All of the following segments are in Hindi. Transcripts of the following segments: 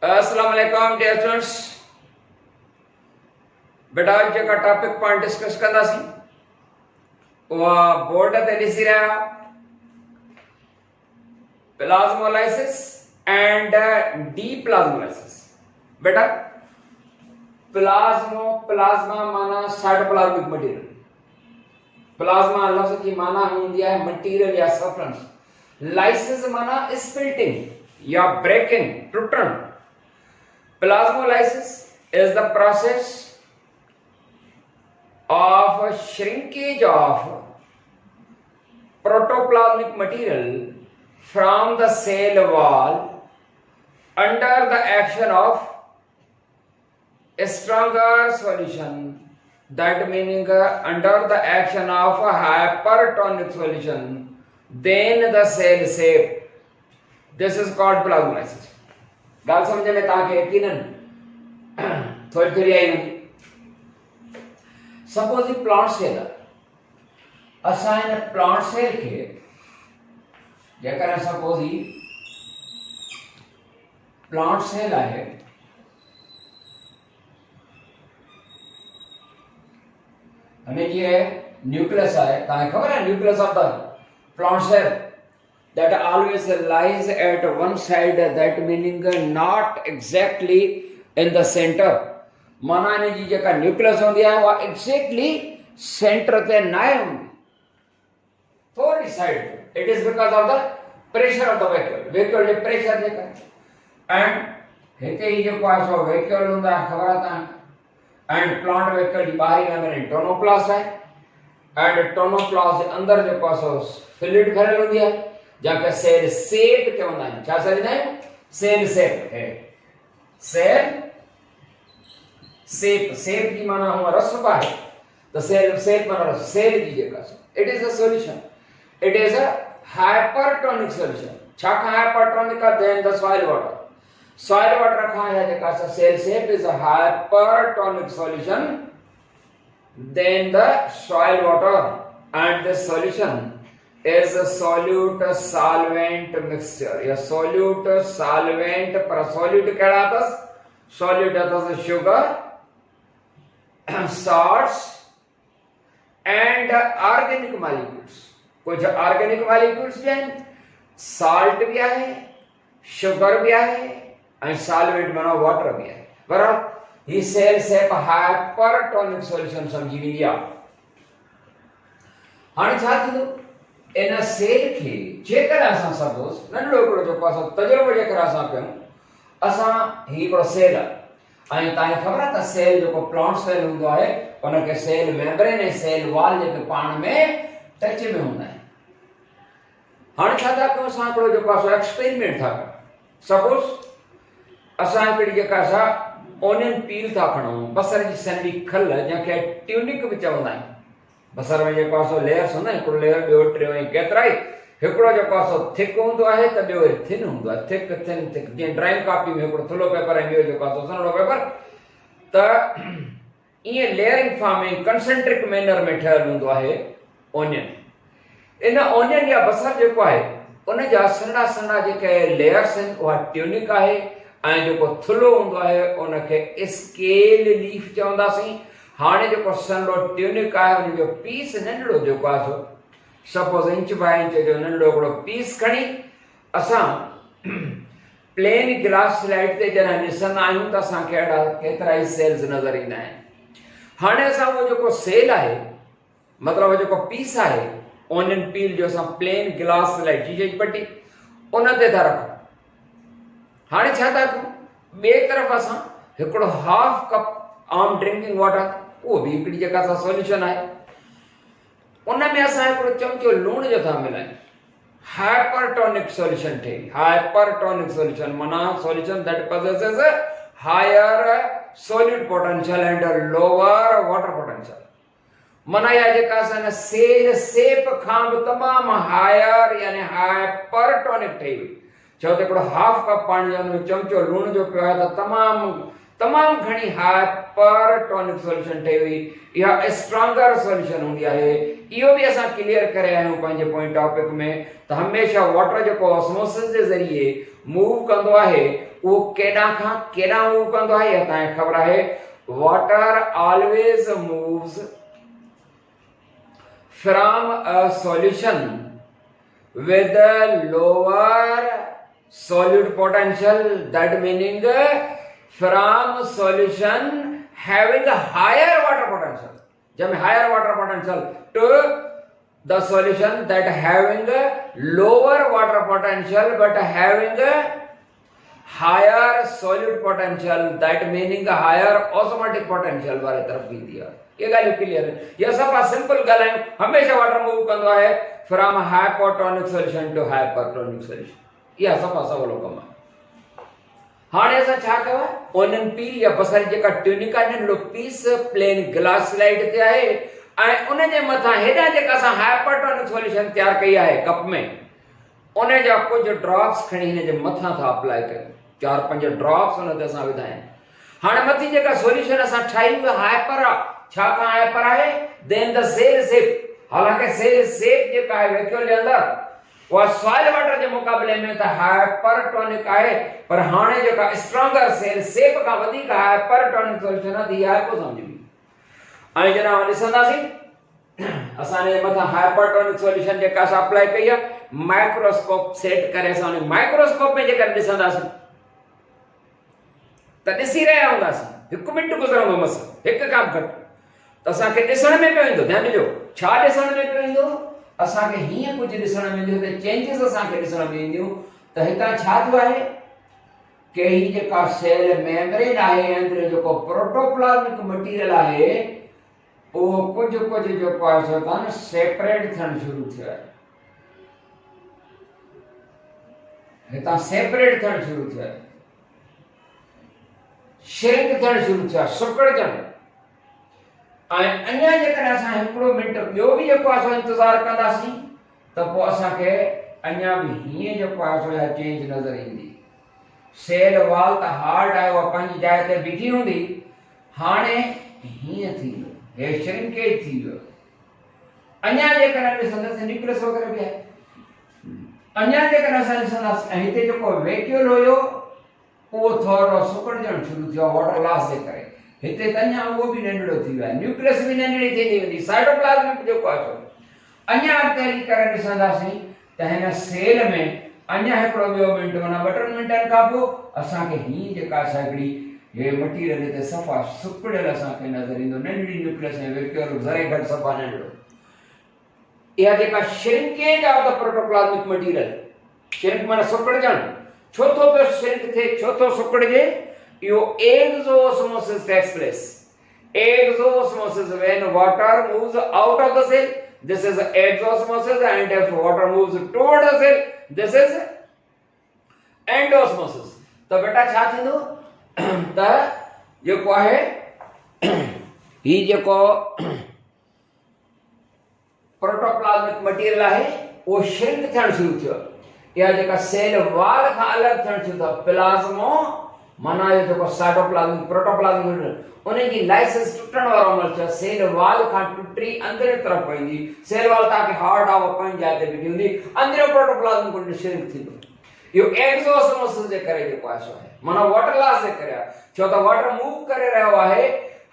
अस्सलाम वालेकुम डियर स्टूडेंट्स। बेटा आज जेका टॉपिक पाण डिस्कस कंदासीं उहा बोर्ड ते ॾिसी रहिया प्लाज्मोलाइसिस एंड डीप्लाज्मोलाइसिस। बेटा प्लाज्मा माना साइटोप्लाज्मिक मटेरियल। प्लाज्मा लफ्ज की माना होंदी है मटेरियल या सब्सटेंस। लाइसिस माना स्प्लिटिंग या breaking, टूटण। Plasmolysis is the process of shrinkage of protoplasmic material from the cell wall under the action of a stronger solution, that meaning under the action of a hypertonic solution, then the cell shape. This is called plasmolysis. गाल समझ में तव्हांखे यकीनन थोड़ी थोड़ी आई हूंदी। सपोज ही प्लांट सेल असां इन प्लांट सेल खे जेकर सपोज ही प्लांट सेल आहे हमें ये न्यूक्लियस आहे, तव्हांखे ख़बर आहे nucleus of the plant cell that always lies at one side, that meaning not exactly in the center. माना इन जी जेका न्यूक्लियस होंदी आहे उहा एक्जेक्टली सेंटर ते न आहे हूंदी, थोड़ी side. It is because of the pressure of the vacuole जे प्रेशर जे करे। एंड हिते ही जेको आहे सो वैक्यूल हूंदा आहे, ख़बर आहे तव्हांखे। एंड प्लांट वैक्यूल जी ॿाहिरी मेम्ब्रेन टोनोप्लास्ट आहे एंड टोनोप्लास्ट जे अंदर जेको आहे सो फ्लूइड भरियल हूंदी आहे जंहिंखे सेल सेप चवंदा आहिनि। छा चवंदा आहियूं? सेल सेप है। सेल सेप, सेप की माना हुआ रस आहे तो सेल सेप माना रस। सेल की जेका it is a solution, it is a hypertonic solution. छा का हाइपरटोनिक का then the soil water. Soil water का या जेका cell sap is a hypertonic solution then the soil water and the solution is a solute solvent mixture या solute solvent। पर solute केड़ा अथस? solute अथस sugar, salts and organic molecules। कुछ organic molecules भी हैं, salt भी है, sugar भी है and solvent माना water भी है। बराबर ही सेल सेप हाइपरटोनिक सॉल्यूशन समझी वेंदी आहे। हाणे छा थींदो इन सेल खे जेकर असां सपोज नंढड़ो हिकिड़ो जेको असां तजुर्बो जेकर असां कयूं, असां ही हिकिड़ो सेल आहे ऐं तव्हांखे ख़बर आहे त सेल जेको प्लांट सेल हूंदो आहे उनखे सेल मेम्ब्रेन ऐं सेल वॉल जेके पाण में टच में हूंदा आहिनि। हाणे छा था कयूं असां हिकिड़ो जेको आहे एक्सपेरिमेंट था कयूं। सपोज असां हिकिड़ी जेका असां ओनियन पील था खणूं, बसर जी सनड़ी खल जंहिंखे ट्यूनिक बि चवंदा आहिनि। बसर में जेको आहे सो लेयर्स हूंदा आहिनि, हिकिड़ो लेयर ॿियो टियों ऐं केतिरा ई। हिकिड़ो जेको आहे सो थिक हूंदो आहे त ॿियो थिन हूंदो आहे। थिक थिन थिक जीअं ड्राइंग कॉपी में हिकिड़ो थुल्हो पेपर ऐं ॿियो जेको आहे सो सन्हड़ो पेपर। त ईअं लेयरिंग फॉर्म में कंसेंट्रिक मैनर में ठहियल हूंदो आहे ओनियन। इन ओनियन या बसर जेको आहे उन जा सन्हा सन्हा जेके लेयर्स आहिनि उहा ट्यूनिक आहे ऐं जेको थुल्हो हूंदो आहे उनखे स्केल लीफ चवंदासीं। हाणे जेको सन्हो ट्यूनिक आहे उन जो पीस नंढड़ो जेको आहे so suppose inch by inch जो नंढड़ो हिकिड़ो पीस खणी असां प्लेन ग्लास स्लाइड ते जॾहिं ॾिसंदा आहियूं त असांखे अहिड़ा केतिरा ई सेल्स नज़र ईंदा आहिनि। हाणे असां उहो जेको सेल आहे मतिलबु जेको पीस आहे ओनियन पील जो असां प्लेन ग्लास स्लाइड शीशे जी पटी उन ते था रखूं। हाणे छा था कयूं, ॿिए तरफ़ असां हिकिड़ो हाफ कप आम ड्रिंकिंग वाटर, उहो बि हिकिड़ी जेका असां सॉल्यूशन आहे, उन में असां हिकिड़ो चमचो लूण जो था मिलायूं। हाइपरटोनिक सॉल्यूशन ठहे। हाइपरटोनिक सॉल्यूशन माना solution that possesses higher solute potential and lower water potential। माना या जेका असां सेल सेप खां बि तमामु हायर यानी हाइपरटोनिक ठही हुई। छो त हिकिड़ो हाफ कप पाणी जो में चमचो लूण जो पियो आहे त तमामु घणी हाइपरटोनिक सॉल्यूशन ठही हुई। इहा स्ट्रॉन्गर सॉल्यूशन हूंदी आहे। इहो बि असां क्लियर करे आहियूं पंहिंजे पोइ टॉपिक में त हमेशा वाटर जेको ऑस्मोसिस जे ज़रिए मूव कंदो आहे वो केड़ा खां केड़ा मूव कंदो आहे या तव्हांखे ख़बर आहे water always moves from a solution with a lower solute potential, that meaning from solution having a higher water potential, जब higher water potential to the solution that having a lower water potential but having a higher solute potential, that meaning a higher osmotic potential वाले तरफ भी दिया। ये गाली क्लियर है, ये सब सिंपल गल है। हमेशा वाटर मूव कंदो है from hypotonic solution to hypertonic solution. ये सब सवालो कम है। हाणे असां छा कयो ओनन पी या बसर जेका ट्यूनिका ने पीस प्लेन ग्लास स्लाइड ते आहे ऐं उन जे मथा हेडा जेका असां हाइपरटोनिक सॉल्यूशन तैयार कई आहे कप में, उन जा कुछ ड्रॉप्स खणी हिन जे मथा था अप्लाई कयो, 4-5 ड्रॉप्स उन ते असां विधाइन। हाणे मथी जेका सॉल्यूशन असां ठाही हुई हाइपर छा का हाइपर आहे देन द सेल शेप, हालांकि सेल शेप जेका आहे वैक्यूल जे अंदर वो सॉइल वाटर जे मुकाबले में त हाइपरटोनिक आहे, पर हाणे जेका स्ट्रॉन्गर सेल शेप का वधीक हाइपरटोनिक सॉल्यूशन आहे दी आहे को समझ में। ऐं जना ॾिसंदासीं असां ने मथा हाइपरटोनिक सॉल्यूशन जेका असां अप्लाई कई आहे माइक्रोस्कोप सेट करे असां माइक्रोस्कोप में जेका ॾिसंदासीं त ॾिसी रहिया हूंदासीं, 1 मिनट गुज़रंदो मस हिकु खां घटि त असांखे ॾिसण में पियो ईंदो। ध्यानु ॾिजो छा ॾिसण में पियो ईंदो, असांखे हीअं कुझु ॾिसण में ईंदो त चेंजिस असांखे ॾिसण में ईंदियूं त हितां छा थियो आहे कि ही जेका सेल मेम्ब्रेन आहे अंदरि जेको प्रोटोप्लाज्मिक मटीरियल आहे उहो कुझु जेको आहे सो था न सेपरेट थियणु शुरू थियो आहे, हितां सेपरेट थियणु शुरू थियो आहे, श्रिंक थियणु शुरू थियो आहे, सुकड़जणु। ऐं अञा जेकॾहिं असां हिकिड़ो मिंट ॿियो बि जेको आहे सो इंतज़ारु कंदासीं त पोइ असांखे अञा बि हीअं जेको आहे सो चेंज नज़र ईंदी। सेल वाल त हार्ड आहे उहा पंहिंजी जाइ ते बीठी हूंदी, हाणे हीअं थी वियो, हे श्रिंकेज थी वियो। अञा जेकॾहिं ॾिसंदासीं न्यूक्लियस वग़ैरह बि आहे, अञा जेकॾहिं असां ॾिसंदासीं ऐं हिते जेको वैक्यूल हुयो उहो थोरो सुकड़जणु शुरू थियो वाटर लॉस जे करे, हिते त अञा उहो बि नंढड़ो थी वियो आहे, न्यूक्लियस बि नंढड़ी थींदी वेंदी, साइटोप्लाज्म जेको आहे अञा अॻिते हली करे ॾिसंदासीं त हिन सेल में अञा हिकिड़ो ॿियो मिंट माना 2-3 मिंटनि खां पोइ असांखे हीअ जेका हिकिड़ी हे मटीरियल हिते सफ़ा सुकड़ियल असांखे नज़र ईंदो, नंढड़ी न्यूक्लियस ऐं वैक्यूल ज़रे घटि सफ़ा नंढड़ो। इहा जेका shrinkage of the protoplasmic material, shrink माना सुकड़जणु, छो थो पियो श्रिंक थिए, छो थो सुकड़जे, इहो exosmosis takes place. Exosmosis, when water moves out of the cell, this is exosmosis, and if water moves toward the cell, this is endosmosis। तो बेटा छा थींदो त जेको आहे ही जेको प्रोटोप्लाज्मिक मटीरियल आहे वो श्रिंक थियणु शुरू थियो, या जेका सेल वाल खां अलॻि थियणु शुरू थियो, प्लाज़्मो माना ये जेको साइटोप्लाज्म प्रोटोप्लाज्म उनजी लाइसेंस टुटण वारो अमल थियो, सेल वाल खां टुटी अंदर तरफ पईंदी, सेल वाल ताकि हार्ड आहे पंहिंजी जाइ ते बीठी हूंदी, अंदर प्रोटोप्लाज्म को श्रिंक थींदो। इहो एक्सोस्मोसिस जे करे जेको आहे सो आहे माना वाटर लॉस जे करे, छो त वाटर मूव करे रहियो आहे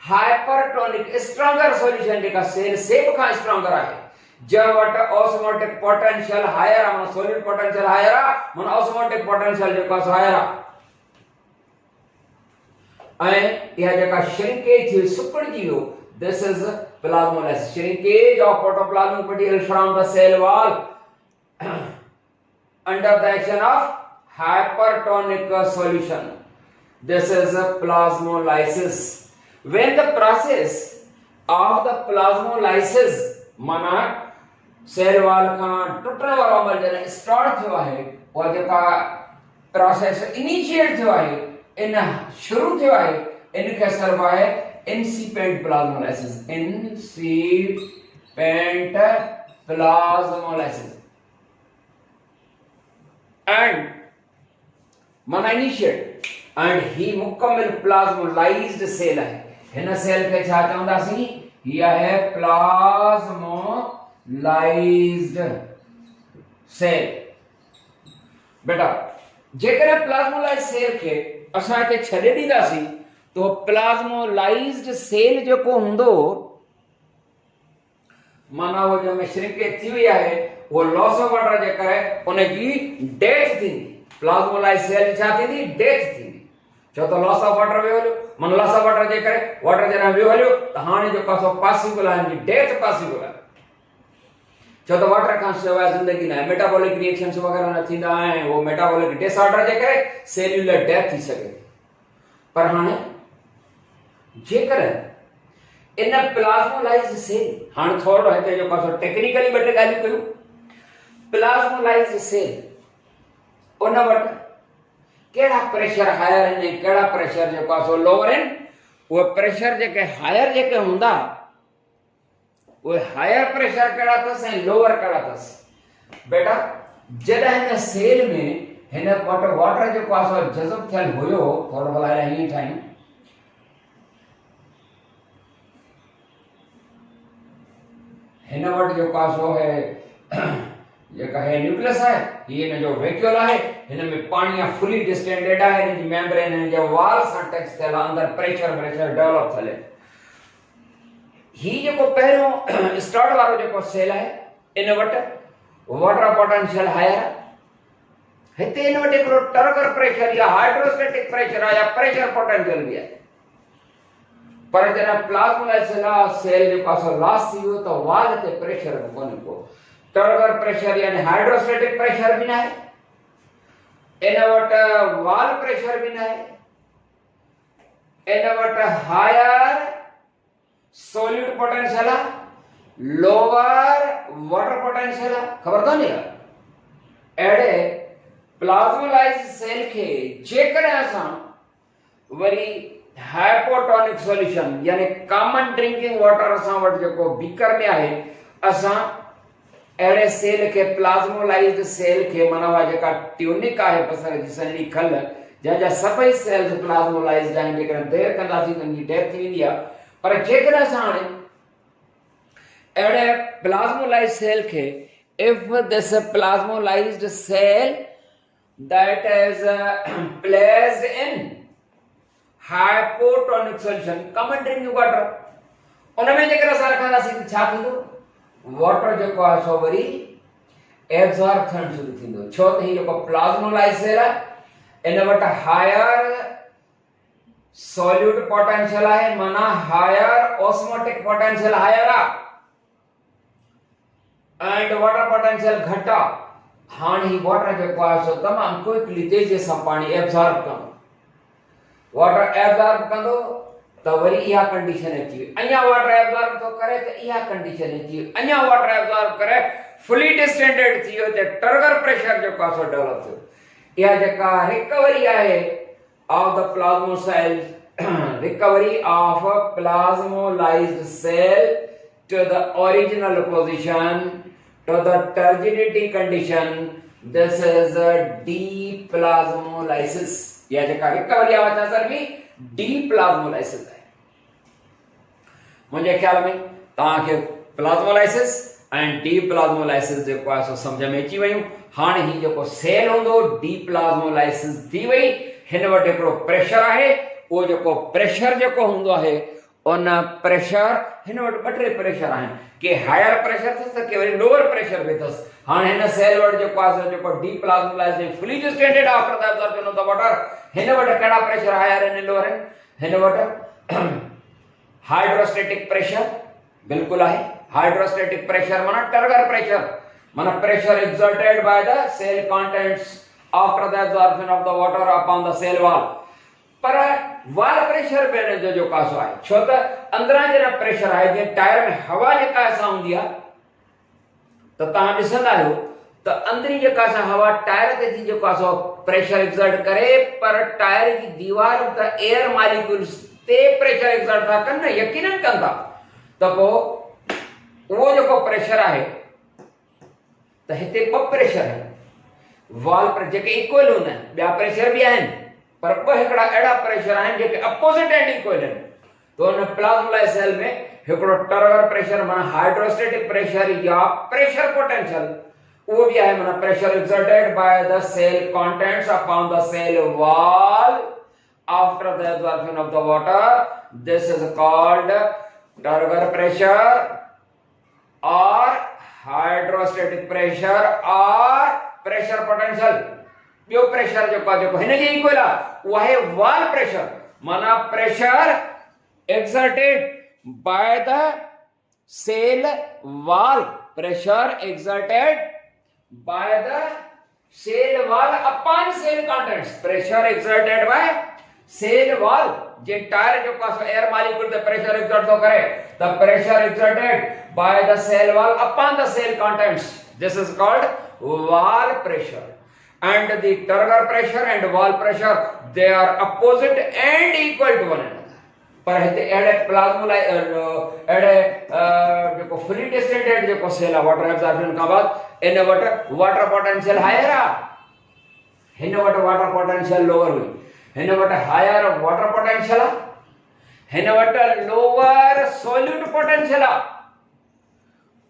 हाइपरटोनिक स्ट्रॉन्गर सॉल्यूशन जेका सेल शेप खां स्ट्रॉन्गर आहे, जब वट ऑस्मोटिक पोटेंशियल हायर आहे माना सॉल्यूट पोटेंशियल हायर आहे माना ऑस्मोटिक पोटेंशियल जेको आहे हायर आहे, ऐं इहा जेका श्रिंकेज थी सुकड़जी वियो, this is plasmolysis, shrinkage of protoplasmic material from the cell wall under the action of hypertonic solution, this is a plasmolysis। when the process of the plasmolysis माना सेल वॉल खां टुटण वारो अमल जॾहिं स्टार्ट थियो आहे, उहा जेका प्रोसेस इनिशिएट थियो आहे, इन शुरू थियो आहे, इनखे सर्व आहे incipient plasmolysis, incipient plasmolysis, and माना इनिशिएट, एंड ही मुकम्मल प्लाज्मोलाइज्ड सेल है। हिन सेल खे छा चवंदासीं, हीअ आहे प्लाज्मोलाइज्ड सेल। बेटा जेकर प्लाज्मोलाइज सेल के असां हिते छॾे ॾींदासीं तो प्लाज्मोलाइज्ड सेल जेको हूंदो माना वो जो में श्रिंकेज थी वई आहे वो लॉस ऑफ वाटर जे करे उनजी डेथ थींदी प्लाज्मोलाइज सेल छा थींदी डेथ थींदी छो तो लॉस ऑफ वाटर वियो हलियो मन लॉस ऑफ वाटर जे करे वाटर जॾहिं वियो हलियो त हाणे जेको सो पॉसिबल आहे इनजी डेथ पॉसिबल आहे छो तो वाटर खां सवाइ ज़िंदगी न आहे मेटाबॉलिक रिएक्शंस वग़ैरह न थींदा आहिनि वो मेटाबॉलिक डिसऑर्डर जे करे सेल्यूलर डेथ थी सघे थी पर हाणे जेकर इन प्लाज्मोलाइज्ड सेल हाणे थोरो हिते जेको सो टेक्निकली ॿ टे ॻाल्हियूं कयूं प्लाज्मोलाइज्ड सेल उन वटि कहिड़ा प्रेशर हायर आहिनि कहिड़ा प्रेशर जेको आहे सो लोअर आहिनि उहे प्रेशर जेके हायर जेके हूंदा उहे हायर प्रेशर कहिड़ा अथसि ऐं लोअर कहिड़ा अथसि बेटा जॾहिं हिन सेल में हिन वटि वाटर जेको आहे सो जज़ब थियल हुयो थोरो भला हीअं ठाहियूं हिन वटि जेको आहे सो है जेका है न्यूक्लियस है ये हिन जो वैक्यूल आहे हिन में पाणी आहे फुली डिस्टेंडेड आहे हिन जी मेम्ब्रेन हिन जे वाल सां टच थियल आहे अंदरि प्रेशर डेवलप थियल आहे ही जेको पहिरियों स्टार्ट वारो जेको सेल आहे इन वटि वाटर पोटेंशियल हायर हिते इन वटि हिकिड़ो टर्गर प्रेशर या हाइड्रोस्टेटिक प्रेशर आहे या प्रेशर पोटेंशियल बि आहे पर जॾहिं प्लाज्मोलाइज्ड सेल जेको आहे सो लॉस थी वियो त वाल ते प्रेशर कोन्हे को टर्गर प्रेशर यानी हाइड्रोस्टेटिक प्रेशर भी ना है इन वट वाल प्रेशर भी ना है इन वट higher solute potential lower water potential खबर था नहीं अड़े प्लाज्मोलाइज्ड सेल के जेकर असां वरी हाइपोटोनिक सॉल्यूशन यानी कॉमन ड्रिंकिंग वाटर असां वट जेको बीकर में आहे असां अड़े सेल के प्लाज्मोलाइज्ड सेल के माना वा जेका ट्यूनिक आहे बसर जी सनड़ी खल जंहिंजा सभई सेल्स प्लाज्मोलाइज्ड आहिनि जेकर देर कंदासीं त उनजी डेथ थी वेंदी आहे पर जेकर असां हाणे अड़े प्लाज्मोलाइज्ड सेल के if this plasmolized cell that is placed in hypotonic solution common drinking water उनमें जेकर असां रखंदासीं त छा थींदो वाटर जेको आहे सो वरी एब्सॉर्ब थियण शुरू थींदो छो त ही जेको प्लाज्मोलाइज्ड सेल आहे इन वटि हायर सॉल्यूट पोटेंशियल आहे माना हायर ऑस्मोटिक पोटेंशियल हायर आहे एंड वाटर पोटेंशियल घट आहे हाणे ही वाटर जेको आहे सो तमामु क्विकली तेज़ी सां पाणी एब्सॉर्ब कंदो वाटर एब्सॉर्ब कंदो त वरी इहा कंडीशन अची वई अञा वाटर एब्सॉर्ब थो करे त इहा कंडीशन अची वई अञा वाटर एब्सॉर्ब करे फुली डिस्टेंडेड थी वियो त टर्गर प्रेशर जेको आहे सो डेवलप थियो इहा जेका रिकवरी आहे of the plasmolysed recovery of plasmolysed cell to the original position to the turgidity condition this is a deplasmolysis या जेका रिकवरी आहे छा सर बि डीप्लाज्मोलाइसिस आहे मुंहिंजे ख्याल में तव्हांखे प्लाज्मोलाइसिस ऐं डीप्लाज्मोलाइसिस जेको आहे सो सम्झ में अची वियूं हाणे ही जेको सेल हूंदो डीप्लाज्मोलाइसिस थी वई हिन वटि हिकिड़ो प्रेशर आहे उहो जेको प्रेशर जेको हूंदो आहे उन प्रेशर हिन वटि ॿ टे प्रेशर आहिनि के हायर प्रेशर अथसि त के वरी लोअर प्रेशर बि अथसि हाणे हिन सेल वटि जेको आहे जेको डीप्लाज्मोलाइज्ड ऐं fully distended after the absorption of the water हिन वटि कहिड़ा प्रेशर हायर आहिनि लोअर आहिनि हिन वटि हाइड्रोस्टेटिक प्रेशर बिल्कुलु आहे हाइड्रोस्टेटिक प्रेशर माना टर्गर प्रेशर माना pressure exerted by the cell contents after the absorption of the water upon the cell wall पर वाल प्रेशर पे जो जो कासो आहे छो त अंदरां जे प्रेशर आहे जे टायर में हवा जेका असां हूंदी आहे त तव्हां ॾिसंदा आहियो त अंदरी जेका असां हवा टायर ते थी जेको आहे सो प्रेशर एक्सर्ट करे पर टायर जी दीवार त एयर मॉलिक्यूल्स ते प्रेशर एक्सर्ट था कनि न यकीनन कनि था त पोइ उहो जेको प्रेशर आहे त हिते ॿ प्रेशर आहिनि वाल पर जेके इक्वल हूंदा आहिनि ॿिया प्रेशर बि आहिनि पर ॿ हिकिड़ा अहिड़ा प्रेशर आहिनि जेके अपोजिट एंड इक्वल आहिनि तो हुन प्लाज्मोलाइज्ड सेल में हिकिड़ो टर्गर प्रेशर माना हाइड्रोस्टेटिक प्रेशर या प्रेशर पोटेंशियल वो भी है माना pressure exerted by the cell contents upon the cell wall after the absorption of the water. This is called turgor pressure or hydrostatic pressure or pressure potential. जो प्रेशर जो का जो है ना यही कोला वो है वॉल प्रेशर माना pressure exerted by the cell wall, pressure exerted by the cell wall upon cell contents, pressure exerted by cell wall जे टायर जो का air molecule the pressure exert तो करे the pressure exerted by the cell wall upon the cell contents, this is called wall pressure. And the turgor pressure and wall pressure, they are opposite and equal to one another. पर है एडे प्लाज्मा एडे जो फ्लूइड स्टेटेड जो सेल वाटर एब्जॉर्प्शन का बाद इन वाटर पोटेंशियल हायर हिन वाटर पोटेंशियल लोअर हुई, हिन हायर वाटर पोटेंशियल, हिन लोअर सॉल्यूट पोटेंशियल,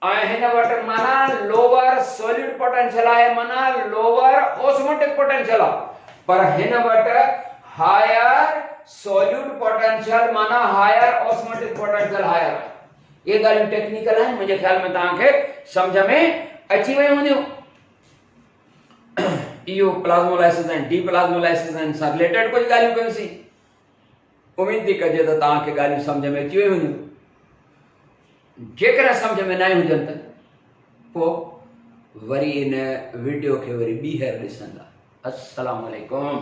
हिन माना लोअर सॉल्यूट पोटेंशियल है माना लोअर ऑस्मोटिक पोटेंशियल, पर हिन हायर सॉल्यूट पोटेंशियल माना हायर ऑस्मोटिक पोटेंशियल हायर। ये गालियूं टेक्निकल है, मुझे ख्याल में तव्हांखे समझ में अची वई हूंदियूं। इहो प्लाज्मोलाइसिस एंड डीप्लाज्मोलाइसिस एंड सां रिलेटेड कुछ गालियूं कयूंसीं, उम्मीद थी कजे त तव्हांखे गालियूं समझ में अची वई हूंदियूं। जेकर समझ में न हुजनि त पोइ वरी इन वीडियो खे वरी ॿीहर ॾिसंदा। अस्सलाम वालेकुम।